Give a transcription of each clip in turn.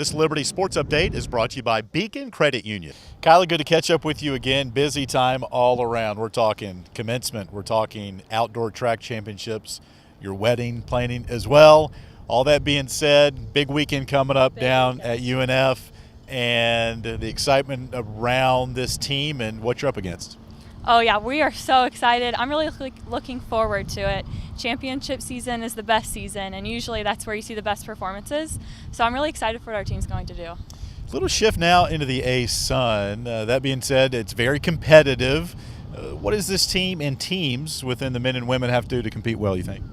This Liberty Sports Update is brought to you by Beacon Credit Union. Kylie, good to catch up with you again. Busy time all around. We're talking commencement. We're talking outdoor track championships, your wedding planning as well. All that being said, big weekend coming up down at UNF and the excitement around this team and what you're up against. Oh yeah, we are so excited. I'm really looking forward to it. Championship season is the best season, and usually that's where you see the best performances. So I'm really excited for what our team's going to do. Little shift now into the A-Sun. That being said, it's very competitive. What does this team and teams within the men and women have to do to compete well, you think?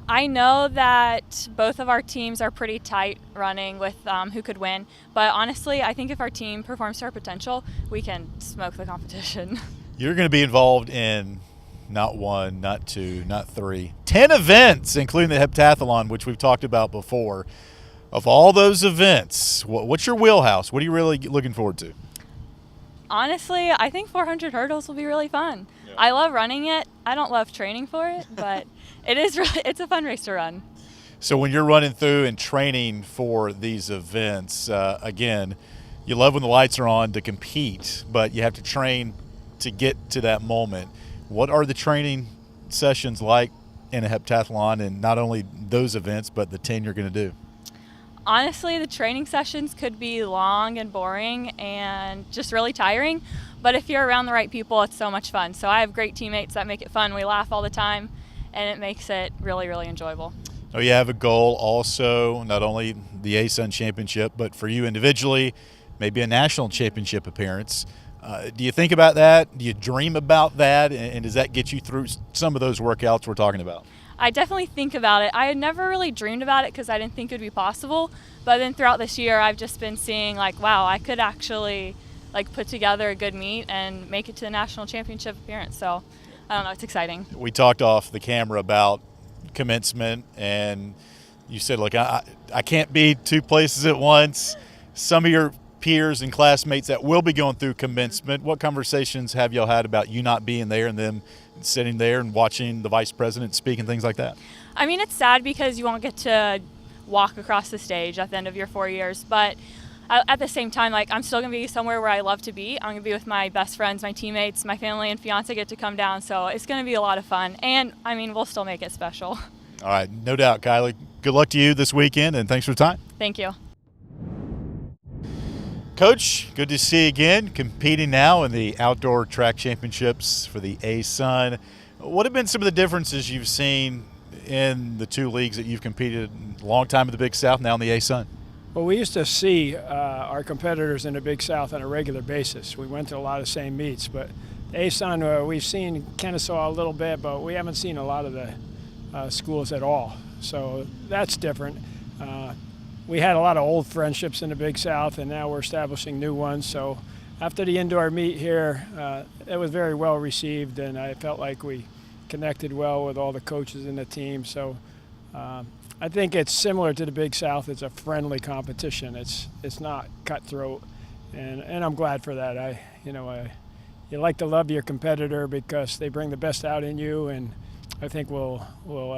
I know that both of our teams are pretty tight running with who could win, but honestly, I think if our team performs to our potential, we can smoke the competition. You're going to be involved in not one, not two, not three, 10 events, including the heptathlon, which we've talked about before. Of all those events, what's your wheelhouse? What are you really looking forward to? Honestly, I think 400 hurdles will be really fun. Yeah. I love running it. I don't love training for it, but it's a fun race to run. So when you're running through and training for these events, again, you love when the lights are on to compete, but you have to train to get to that moment. What are the training sessions like in a heptathlon, and not only those events, but the 10 you're going to do? Honestly, the training sessions could be long and boring and just really tiring, but if you're around the right people, it's so much fun. So I have great teammates that make it fun. We laugh all the time, and it makes it really, really enjoyable. Oh, you have a goal also, not only the A-Sun Championship, but for you individually, maybe a national championship appearance. Do you think about that? Do you dream about that? And does that get you through some of those workouts we're talking about? I definitely think about it. I had never really dreamed about it because I didn't think it would be possible. But then throughout this year, I've just been seeing wow, I could actually put together a good meet and make it to the national championship appearance. So I don't know, it's exciting. We talked off the camera about commencement, and you said, look, I can't be two places at once. Some of your peers and classmates that will be going through commencement, what conversations have y'all had about you not being there and them sitting there and watching the vice president speak and things like that? I mean, it's sad because you won't get to walk across the stage at the end of your 4 years, but at the same time, I'm still going to be somewhere where I love to be. I'm going to be with my best friends, my teammates, my family and fiance get to come down, so it's going to be a lot of fun, and I mean, we'll still make it special. All right, no doubt, Kylie. Good luck to you this weekend, and thanks for the time. Thank you. Coach, good to see you again, competing now in the outdoor track championships for the A-Sun. What have been some of the differences you've seen in the two leagues that you've competed a long time in the Big South, now in the A-Sun? Well, we used to see our competitors in the Big South on a regular basis. We went to a lot of the same meets, but the A-Sun we've seen Kennesaw a little bit, but we haven't seen a lot of the schools at all. So that's different. We had a lot of old friendships in the Big South, and now we're establishing new ones. So after the indoor meet here, it was very well received, and I felt like we connected well with all the coaches in the team. So I think it's similar to the Big South. It's a friendly competition. It's not cutthroat, and I'm glad for that. You like to love your competitor because they bring the best out in you, and I think we'll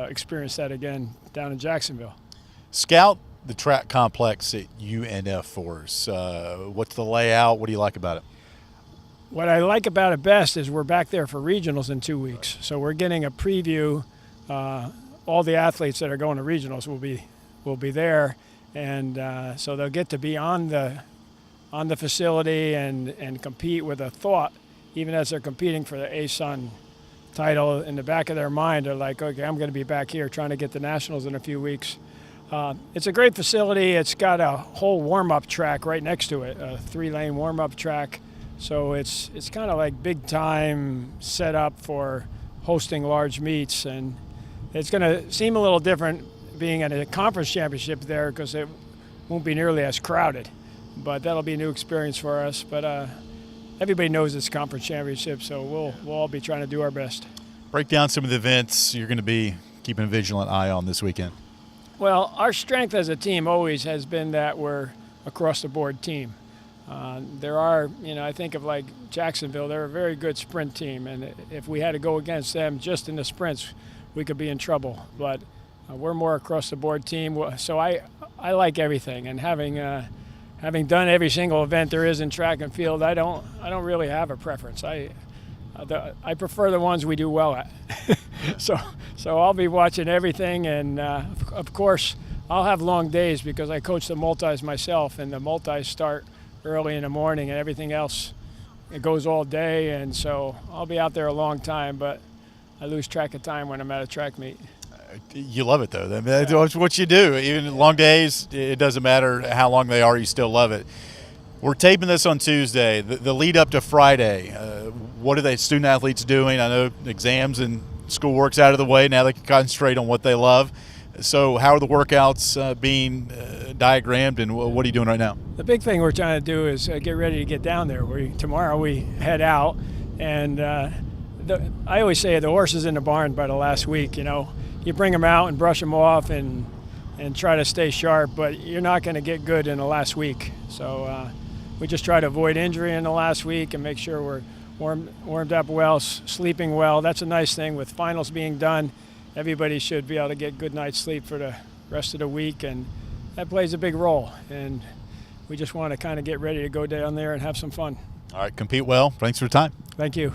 experience that again down in Jacksonville. Scout the track complex at UNF for us. What's the layout? What do you like about it? What I like about it best is we're back there for regionals in 2 weeks. So we're getting a preview. All the athletes that are going to regionals will be there, and so they'll get to be on the facility and compete with a thought, even as they're competing for the A-Sun title. In the back of their mind, they're like, okay, I'm going to be back here trying to get the nationals in a few weeks. It's a great facility. It's got a whole warm-up track right next to it, a 3-lane warm-up track. So it's kind of like big-time setup for hosting large meets, and it's going to seem a little different being at a conference championship there because it won't be nearly as crowded. But that'll be a new experience for us. But everybody knows it's conference championship, so we'll all be trying to do our best. Break down some of the events you're going to be keeping a vigilant eye on this weekend. Well, our strength as a team always has been that we're across-the-board team. There are, I think of Jacksonville, they're a very good sprint team, and if we had to go against them just in the sprints, we could be in trouble. But we're more across-the-board team, so I like everything, and having having done every single event there is in track and field, I don't really have a preference. I prefer the ones we do well at. so I'll be watching everything, and of course I'll have long days because I coach the multis myself, and the multis start early in the morning, and everything else it goes all day, and so I'll be out there a long time, but I lose track of time when I'm at a track meet. You love it, though. I mean, that's what you do. Even long days, it doesn't matter how long they are, you still love it. We're taping this on Tuesday. The lead up to Friday, what are the student athletes doing? I know exams and schoolwork's out of the way. Now they can concentrate on what they love. So how are the workouts being diagrammed, and what are you doing right now? The big thing we're trying to do is get ready to get down there. Tomorrow we head out, and I always say the horse is in the barn by the last week. You bring them out and brush them off and try to stay sharp, but you're not going to get good in the last week. So we just try to avoid injury in the last week and make sure we're warmed up well, sleeping well. That's a nice thing with finals being done. Everybody should be able to get good night's sleep for the rest of the week, and that plays a big role. And we just want to kind of get ready to go down there and have some fun. All right, compete well. Thanks for the time. Thank you.